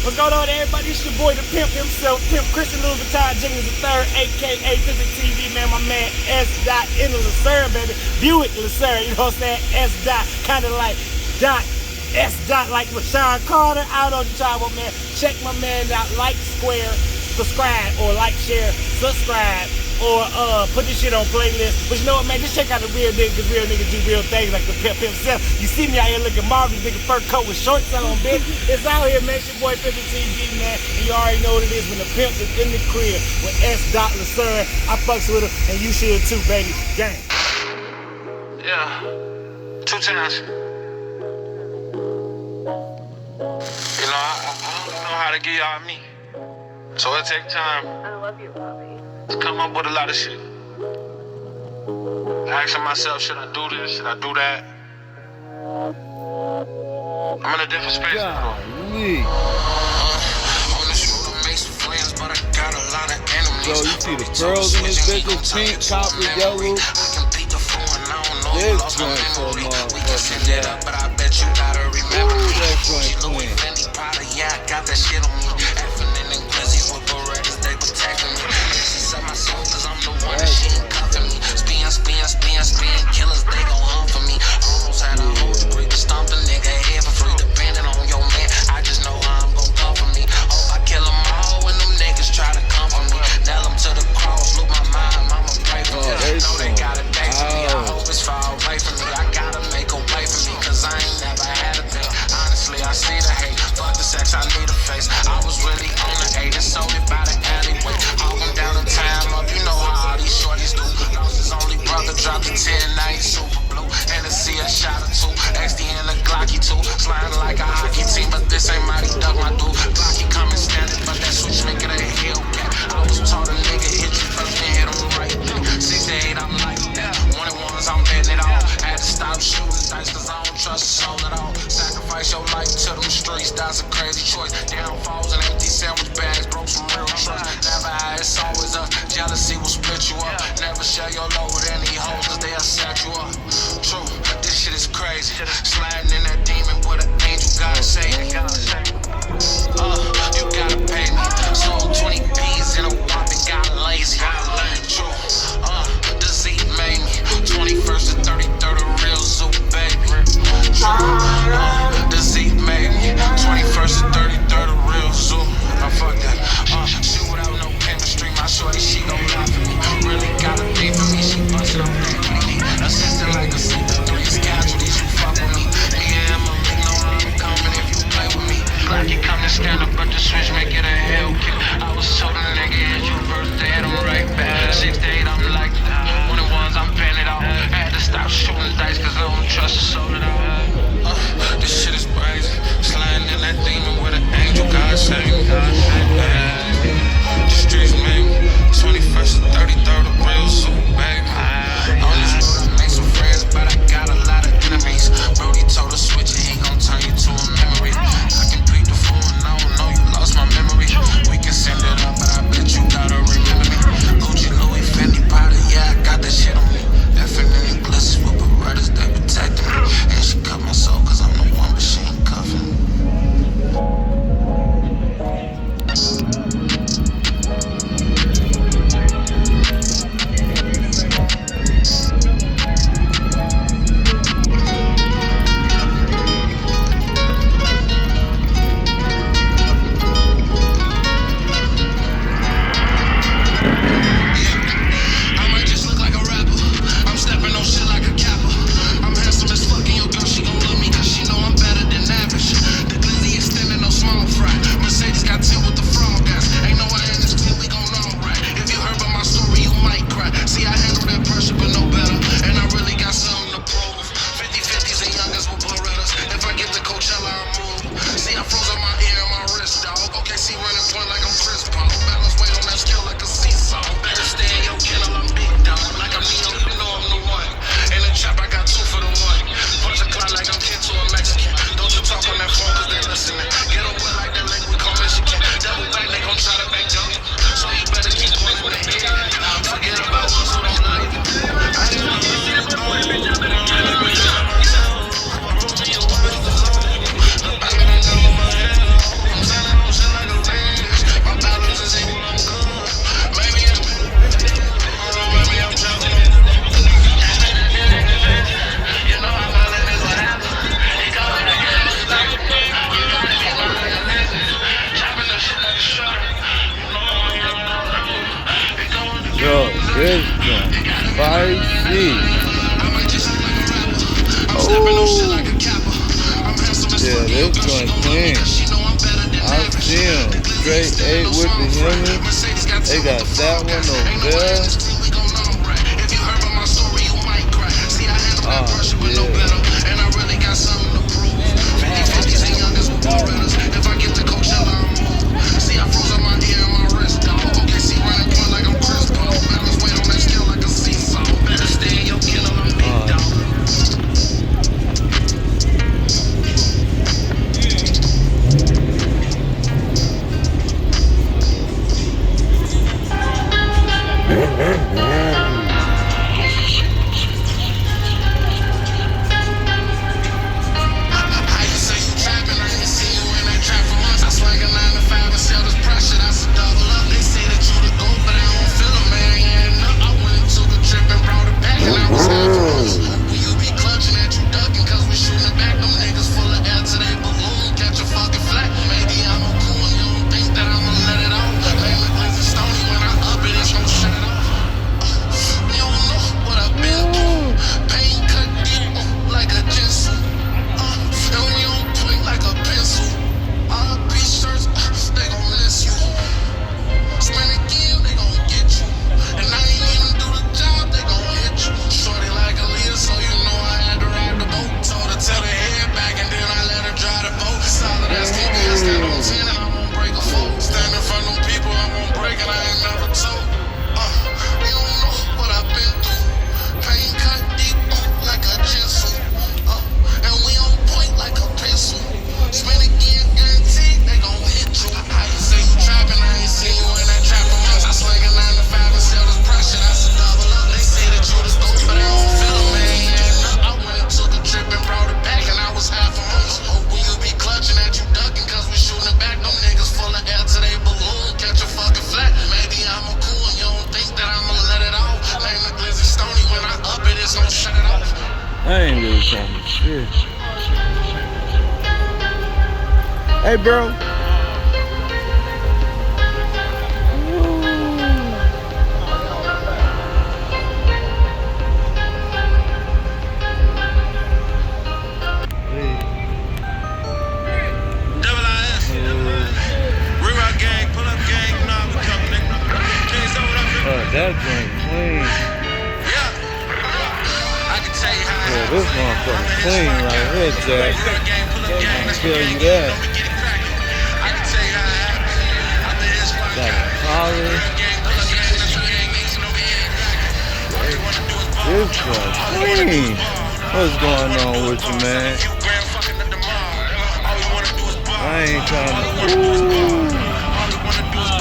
What's going on, everybody? It's your boy, the pimp himself, Pimp Christian Louis Vuitton Jenkins III, aka Pimpin' TV, man. My man S. Dot in the Lucerne, baby. Buick Lucerne, you know what I'm saying? S. Dot, kind of like Dot. S. Dot like LaShawn Carter out on the channel, man. Check my man out. Like, square, subscribe, or like, share, subscribe, or put this shit on playlist. But you know what, man? Just check out the real nigga, because real niggas do real things like the pimp himself. You see me out here looking marvelous, nigga, fur coat with shorts on, bitch. It's out here, man. It's your boy Pimpin' TV, man. And you already know what it is when the pimp is in the crib with S. Dot Lucerne. I fucks with him, and you should too, baby. Gang. Yeah, 2 times. You know, I don't know how to give y'all me. So it take time. I love you, Bobby. To come up with a lot of shit. Asking myself, should I do this? Should I do that? I'm in a different space now. On this road, I make some friends, but I got a lot of enemies. Yo, you see the pearls in this bitch, pink, copper, yellow. I can beat the phone, I don't know. This Lost my joint so memory. We can send it up, but I bet you gotta remember me. That joint Louis clean. Fendi Prada, yeah, I got that shit on me. Effing in Glizzies with Berettas, they protecting me. She said my soul, cause I'm the one that she ain't cuffing me. Spin, killers, they gon' hunt for me. Almost had a whole degree to stomp the nigga head for free. Depending on your man, I just know how I'm gon' come for me. Hope I kill them all when them niggas try to come for me. Nail them to the cross, loop my mind, mama pray for me. Know they got a day for me, I hope it's far away from me. I gotta make a way for me, cause I ain't never had a thing. Honestly, I see the hate, fuck the sex, I need a face. I was really on the 8 and sold it by the alleyway. All them down the time up, you know how all these shorties do. Lost his only brother, dropped the 10, now he's super blue. And to see a shot or two, XD and a Glocky too. Sliding like a hockey team, but this ain't Mighty Duck, my dude. Glocky coming standing, but that switch make it a Hellcat. I was taught a nigga hit you first and hit him right. 6 to 8, I'm like that. 1-on-1s, I'm betting it all. Had to stop shooting dice, cause I don't trust the soul at all. Sacrifice your life to them streets, that's a crazy choice. Downfalls and empty sandwich bags, broke some real trust. Never had, it's always up. Jealousy will split you up. Never share your load with any hoes, cause they'll set you up. True, this shit is crazy. Sliding in that demon with an angel, God save me. You gotta pay me. Sold 20 P's in a whop and got lazy. True, the Z made me. 21st to 33rd, a real zoo, baby. True, the Z made me. 21st to 33rd, a real zoo. I fuck that. Shit without no chemistry, my shorty, she gon' laugh at me. Really got a beat for me, she bustin' up that kitty. Assistant like a C3's casualties, you fuck with me. Yeah, I'ma make no I'm coming if you play with me. Like you come to stand up, but the switch make it a Hellcat. I was told a nigga hit you first, they hit him right back. 6 to 8, I'm like that. 1-on-1s, I'm penning it all. Had to stop shooting dice, cause I don't trust the soul at all. This shit is crazy. Sliding in that demon with an angel, God save me. The streets made me. 21st to 33rd, a real zoo, baby. On this road, I make some friends, but I got a lot of enemies. Brody told her switch it, he gon' turn you to a memory. I can beat the phone, I don't know you lost my memory. We can send it up, but I bet you gotta remember me. Gucci, Louis, Fendi, Prada, yeah, I got that shit on me. Effing in the Glizzies with Berettas, they protecting me. And she clean. I see him. Straight 8 with the Hemi. They got that one over there. Oh, yeah. And I really got something to prove. 50s and youngest with Berettas. If I get to Coachella, I'm moved. See, I froze on my ear and my wrist, dog. Okay, see, running point like I'm Chris Paul. Balance weight on that scale like a seesaw. Better stay in your kennel, I'm big dog. I ain't really talking shit. Hey, bro. That joint clean. Yeah, this motherfucker clean right here, Jack. I'll tell you that. Got a collar. This one clean. What's going on with you, man? I ain't trying to. Ooh.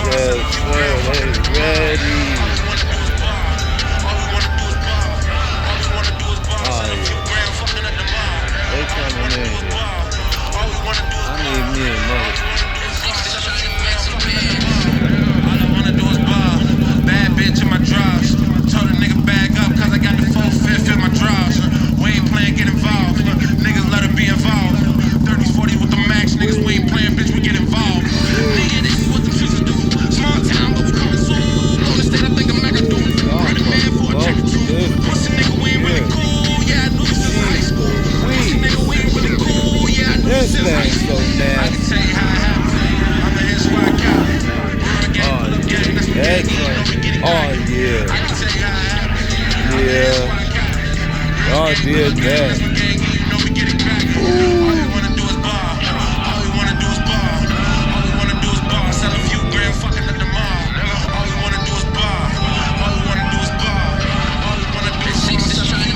Yes, sir. They ready. Coming in here. I need me a mother. All I wanna do is ball. Bad bitch in my drawers. Told a nigga bag up cause I got the 4/5 in my drawers. We ain't playing, get involved. Niggas let her be involved. 30s, 40s with the max. Niggas, we ain't playing, bitch, we get involved. Nigga, this is what the future do. Small town, but we coming soon. On the state, I think I'm mega doing. Running man for a check or two. Pussy nigga, we ain't really cool. Yeah, I knew this was high school. This thing's so nasty. I can tell you how it happened. I'm the hit squad captain. That's right. Oh, yeah. I can tell you how it happened. Yeah. Y'all did that. All we wanna do is ball. All we wanna do is ball. All we wanna do is ball. Sell a few grand fucking at the mall. All we wanna do is ball. All we wanna do is ball. All we wanna do is ball.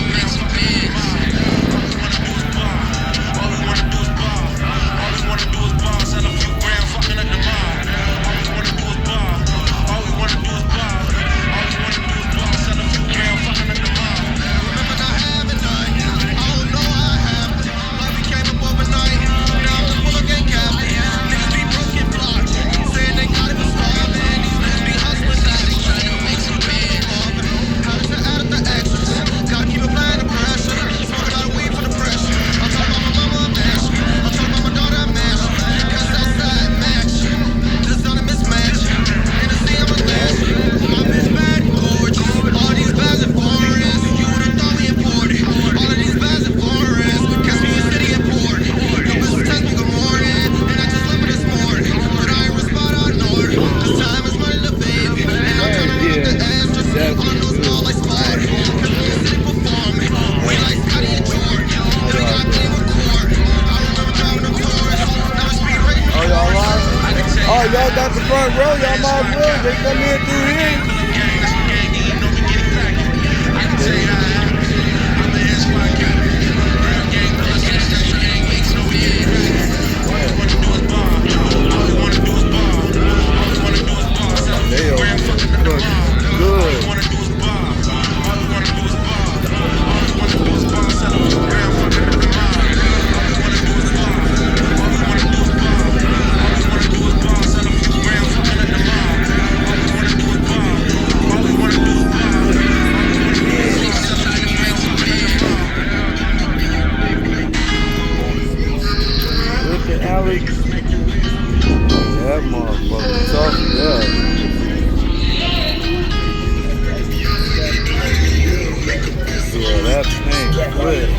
Sell a few grand fucking at the mall. Remember not having none. I don't know how it happened. Love became a y'all got the front row. Y'all might as well just come in through here. They are fucking good. Alex, that motherfucker tough, yeah. Yeah, that thing quick.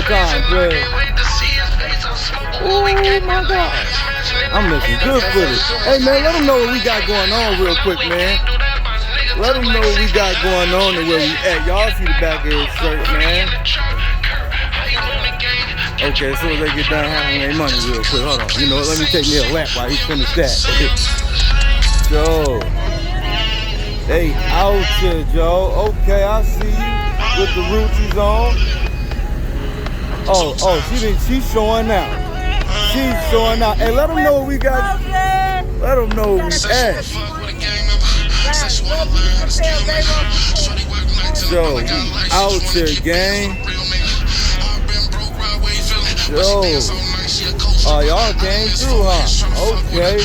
time, player. Oh my God. I'm looking good footage. Hey man, let them know what we got going on real quick, man. Let them know what we got going on and where we at. Y'all see the back of his shirt, man. Okay, as soon as they get done handling their money real quick, hold on. You know, let me take me a lap while he finished that. Joe. They out here, Joe. Okay, I see you with the Ruchis on. Oh, she's showing out. She's showing out. Hey, let them know what we got. Let them know where we at. Joe, we out here, gang. Joe. Oh, y'all came through, huh? Okay.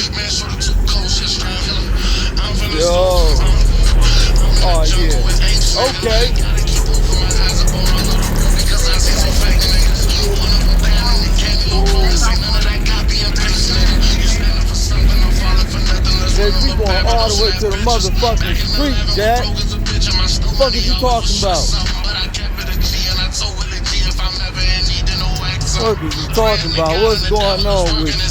Yo. Oh, yeah. Okay. Jack, we going all the way to the motherfucking street, Jack. What the fuck is you talking about? What is you talking about? What's going on with you?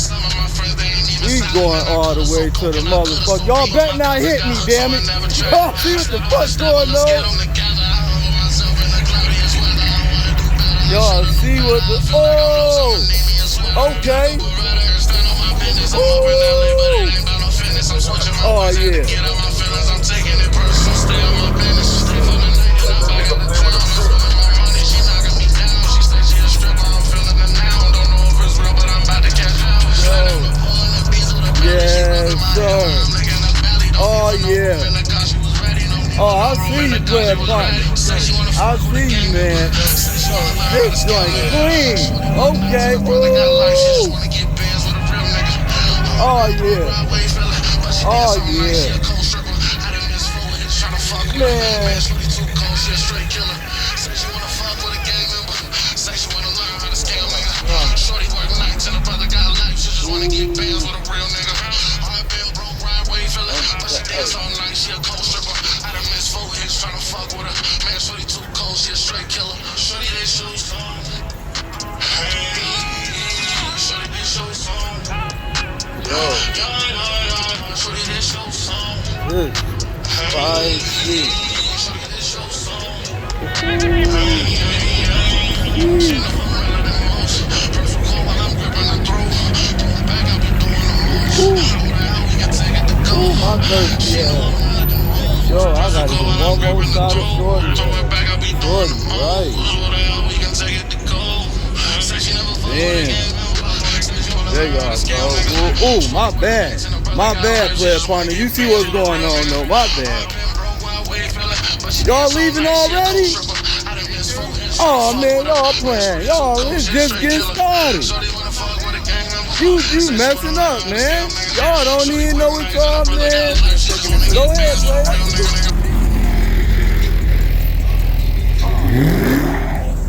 We going all the way to the motherfucker. Y'all better not hit me, damn it. Y'all see what the fuck's going on? Y'all see what the... Oh! Okay. Ooh. Oh, yeah. Yes, sir. Oh, yeah. Oh, I see you, player partner. I see you, man. This joint clean. Okay. Ooh. Oh, yeah. Oh, yeah. Man. Good. Spicy. Ooh, my thirsty ass. Yo, I gotta get one more shot of shorty. Shorty, right. Damn. There y'all go. Ooh, my bad. My bad, player partner. You see what's going on, though. My bad. Y'all leaving already? Oh, man, y'all playing. Y'all, it's just getting started. You messing up, man. Y'all don't even know what's up, man. Go ahead, player.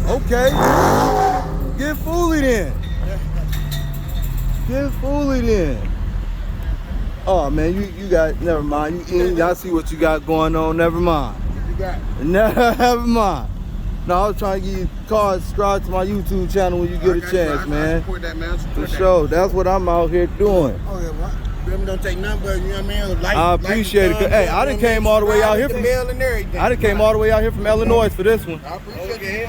Okay. Get fully then. Get fully then. Oh man, you got, never mind. I see what you got going on. Never mind. What you got? Never mind. No, I was trying to get you cards, subscribe to my YouTube channel when you get a chance, man. I support that, man. For sure. That's what I'm out here doing. Oh yeah, what? Them don't take nothing but, you know what I mean? Like, I appreciate it. Hey, I done came all the way out here from Illinois for this one. I appreciate it.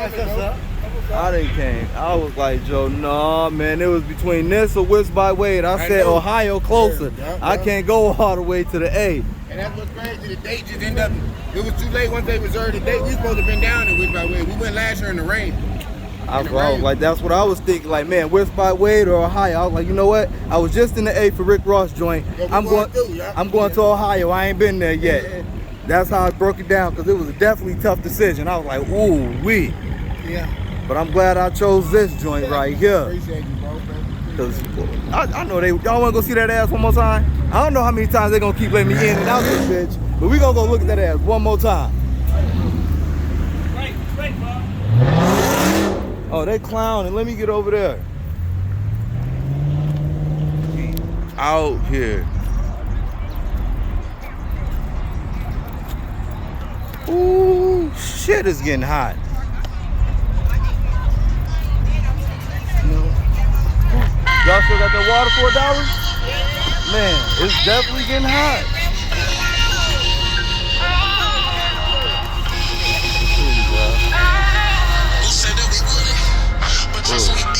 I done came. I was like, Joe, nah, man. It was between this or West by Wade. I said Ohio closer. I can't go all the way to the A. And that's what's crazy. The date just ended up. It was too late once they reserved the date. We supposed to have been down in West by Wade. We went last year in the rain. I was like, that's what I was thinking. Like, man, West by Wade or Ohio. I was like, you know what? I was just in the A for Rick Ross joint. I'm going to Ohio. I ain't been there yet. Yeah. That's how I broke it down because it was a definitely tough decision. I was like, ooh, wee. Yeah. But I'm glad I chose this joint right here. Appreciate you, bro. Cause I know y'all wanna go see that ass one more time? I don't know how many times they gonna keep letting me in and out this bitch, but we gonna go look at that ass one more time. Right, bro. Oh, they clowning. Let me get over there. We out here. Ooh, shit is getting hot. Y'all still got that water for $1? Man, it's definitely getting hot.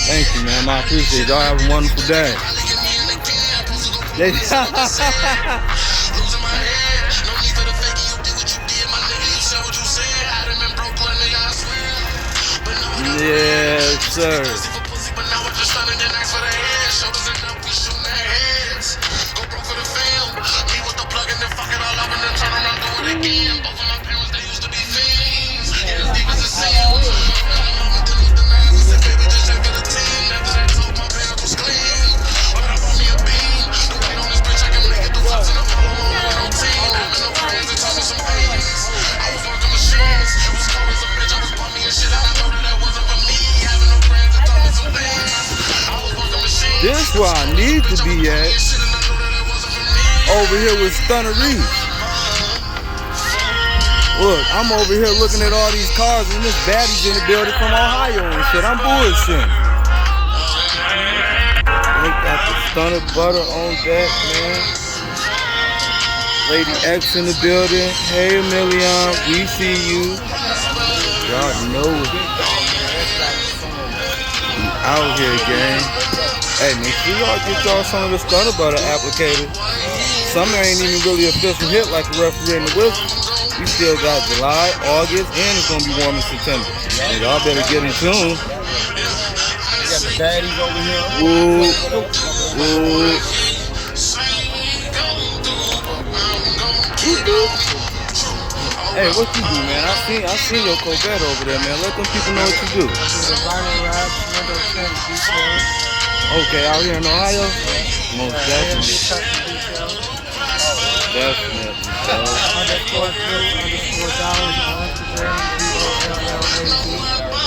Thank you, man. I appreciate it. Y'all have a wonderful day. Yes, sir. This where I need to be at. Over here with Stunner Reese. Look, I'm over here looking at all these cars and this baddie's in the building from Ohio and shit. I'm bullshitting. Look at the Stunner Butter on that, man. Lady X in the building. Hey, Emilion, we see you. Y'all know it. We out here, gang. Hey, make sure y'all get y'all some of the Stunner Butter applicator. Summer ain't even really official hit like the referee in the whistle. We still got July, August, and it's gonna be warm in September. And y'all better get in tune. We got the baddies over here. Ooh, ooh. Hey, what you do, man? I seen your Corvette over there, man. Let them people know what you do. Okay, out here in Ohio? Most definitely. Definitely.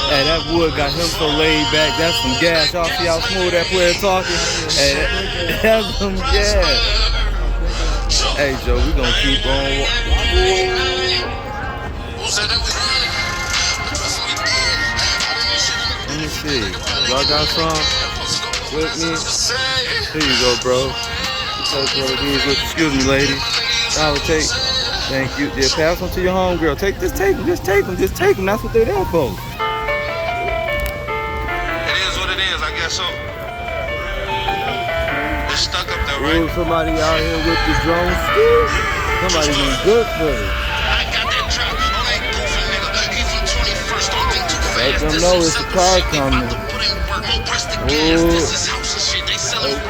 Hey, that wood got him so laid back. That's some gas. Y'all see how smooth that player talking? Hey, that's some gas. Hey, Joe, we gonna keep on. Let me see. Y'all got some with me? Here you go, bro. Take one of these with you. Excuse me, lady. I would take. Thank you. Yeah, pass them to your homegirl. Just take them. Just take them. That's what they're there for. It is what it is, I guess so. It's stuck up there, right? Ooh, somebody out here with the drone still. Somebody doing good for it. I got that drop on that goofy nigga. He from 21st, don't think too fast. Let them know it's the car coming. Ooh.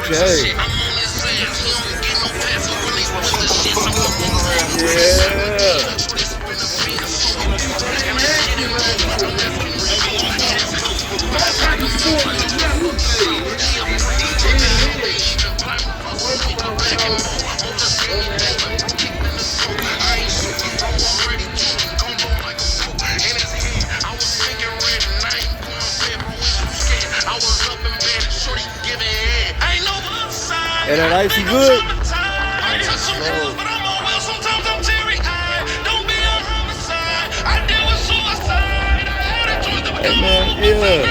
Okay. Yeah. And that icy good? Hey man, yeah.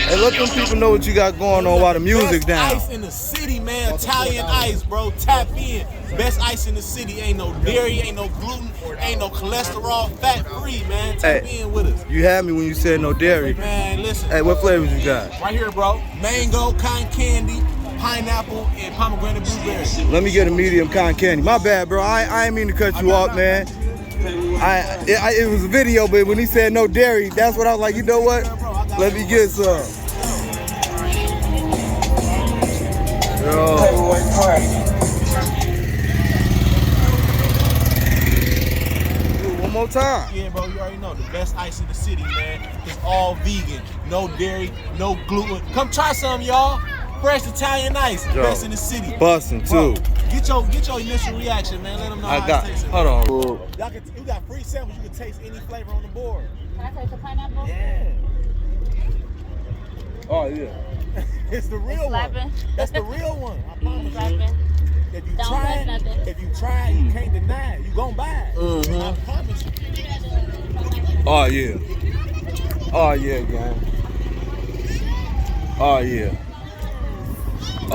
Hey, let them people know what you got going on while the music's down. Ice in the city, man. Italian ice, bro. Tap in. Best ice in the city. Ain't no dairy, ain't no gluten, ain't no cholesterol, fat free, man. Tap in with us. You had me when you said no dairy. Man, listen. Hey, what flavors you got? Right here, bro. Mango, cotton candy, pineapple, and pomegranate blueberry. Let me get a medium cotton candy. My bad, bro. I ain't mean to cut you off, man. It was a video, but when he said no dairy, that's what I was like, you know what? Let me get some. Yo. One more time. Yeah, bro, you already know. The best ice in the city, man. It's all vegan. No dairy, no gluten. Come try some, y'all. Fresh Italian ice. Yo, best in the city. Bussin' too. Get your initial reaction, man. Let them know how it tastes. Hold on. Y'all you got free samples. You can taste any flavor on the board. Can I taste the pineapple? Yeah. Oh, yeah. It's the real one. That's the real one. I promise you. If you try it, you can't deny it. You gon' buy it. Mm-hmm. I promise you. Oh, yeah. Oh, yeah, gang. Oh, yeah.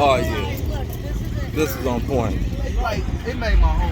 Oh yeah, this is on point. Like, it made my home.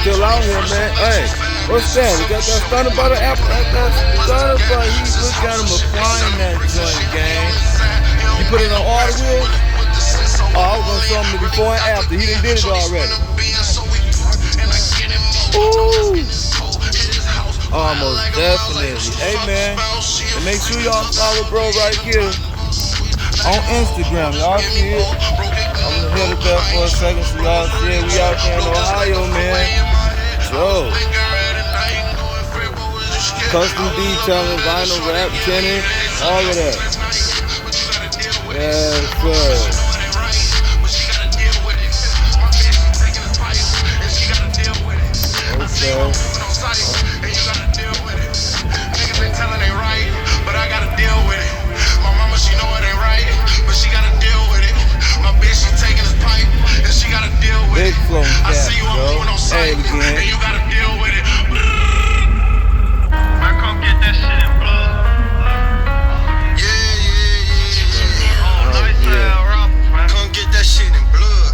Still out here, man. Hey, what's that? We got that stunner butter apple. That stunner butter. He look at him applying that joint, gang. He put it on all the wheels. Oh, I was gonna show him the before and after. He done did it already. Ooh. Almost definitely. Hey, man. And make sure y'all follow bro right here on Instagram. Y'all see it. I'm gonna hit it back for a second so y'all see it. We out there in Ohio, man. Yo. Custom detailing, vinyl wrap, tinting, all of that. Yes, sir. Big flow cat, bro. Hey, again. You gotta deal with it. I come get that shit in blood. Yeah. Nice rapper, man. Come get that shit in blood.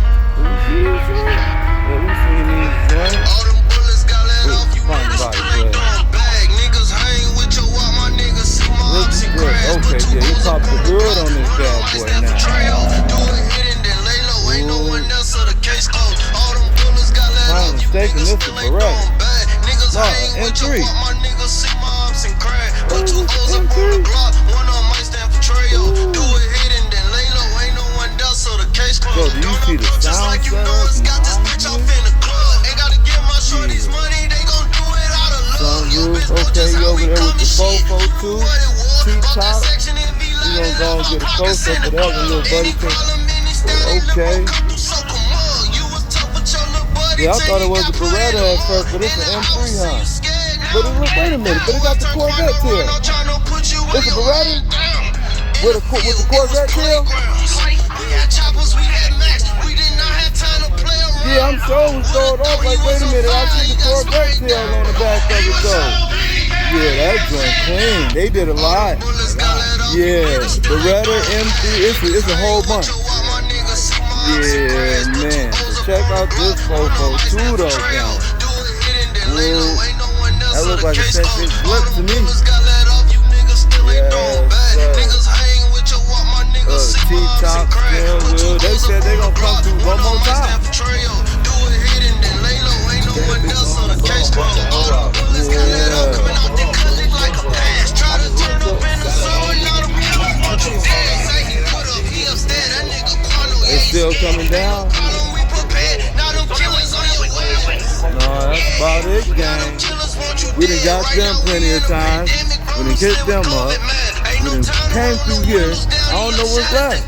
All them bullets got let off. You niggas bag. Niggas hang with your walk. My niggas see my ups and crash. Okay, yeah, he popped the good on this bad boy now. Do it hidden, then lay low. Ain't no one else of the case closed. All them bullets got let off. You Mistaken, this is correct. Niggas hang with your walk. My niggas see my ups and crash. Put 2 O's up on the Glock. One of them might stand for trail. Do it hidden, then lay low. Ain't no one else, so the case Bro, closed. do you see the Just sound like you know, it's got this bitch off in the club. Ain't gotta give my shorties money, they gon' do it out of love. You bitch know Okay, just you how over we there come with to the shit. fofo too. What it was, T-top. bump that section and be You like, gonna go and get a close up for that one, little buddy. Okay. Yeah, I thought it was a Beretta at first, but it's an M3, huh? But it look, wait a minute, but it got the Corvette tail. It's a Beretta with the Corvette tail? Yeah, I'm sure it was sold off. Like, wait a minute, I see the Corvette tail on the back of it though. Yeah, that joint clean. They did a lot. Yeah, Beretta M3, it's a whole bunch. Yeah, man. So check out this fofo too, though, guys. That looks like a 10-inch flip to me. Yes, T-top, steering wheel. They said they gonna come through one more time. It's still coming down. No, that's about it, gang. We done got them plenty of times. We done hit them up. We done came through here. I don't know what's left.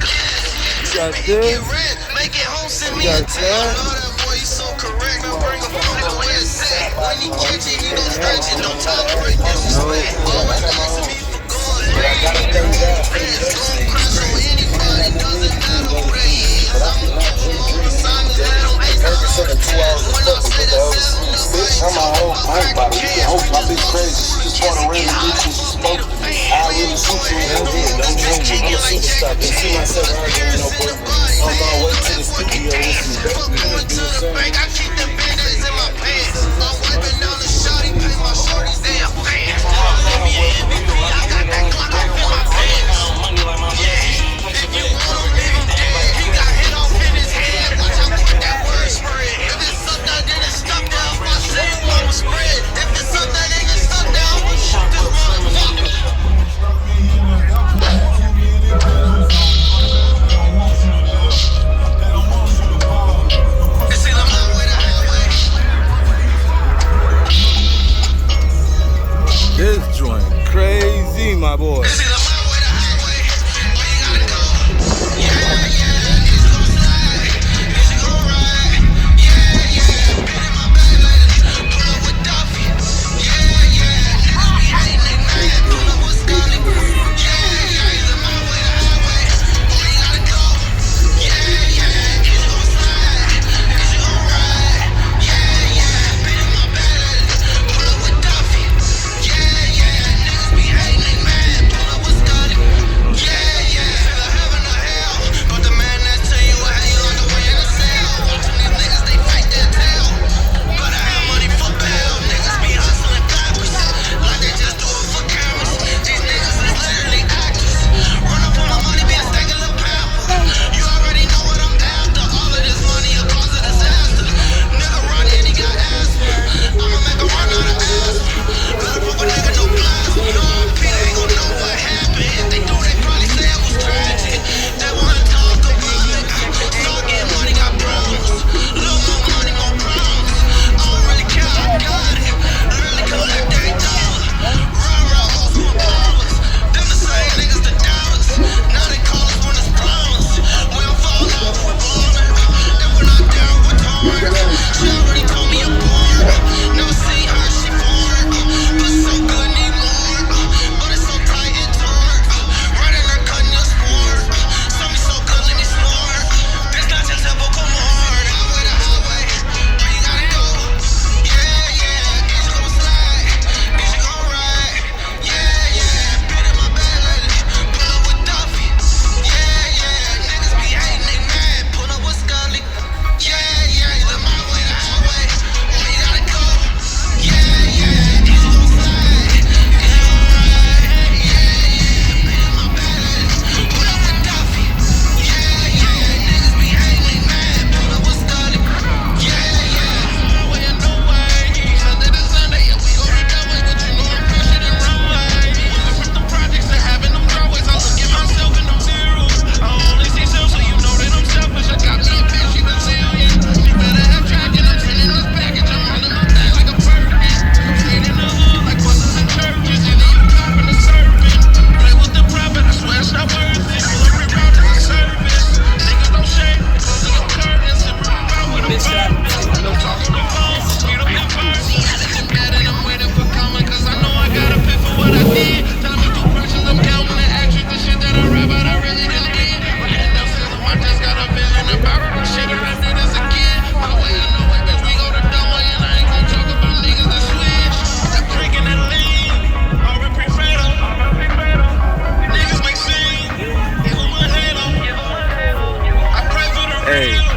We got this. We got that. I'm my whole pint bottle. You can hope my bitch crazy. She just wanna ring the bitch and she spoke to me. I really shoot you in the head. Don't blame me. I'm a superstar. Can't see myself arguing no boyfriend. I'm on my way to the studio with some baby. I keep the band-aids in my pants. I'm wiping out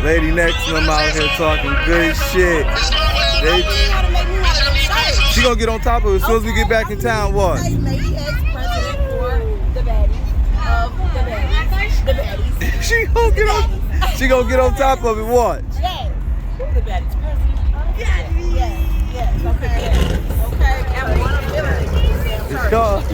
Lady next to them out here talking good shit. They, she gonna get on top of it as soon as we get back in town. What? Lady ex-president for the baddies of the baddies. The baddies. She gonna get on top of it. What? Yes. The baddies president. Yes. Okay. And one of them. It's called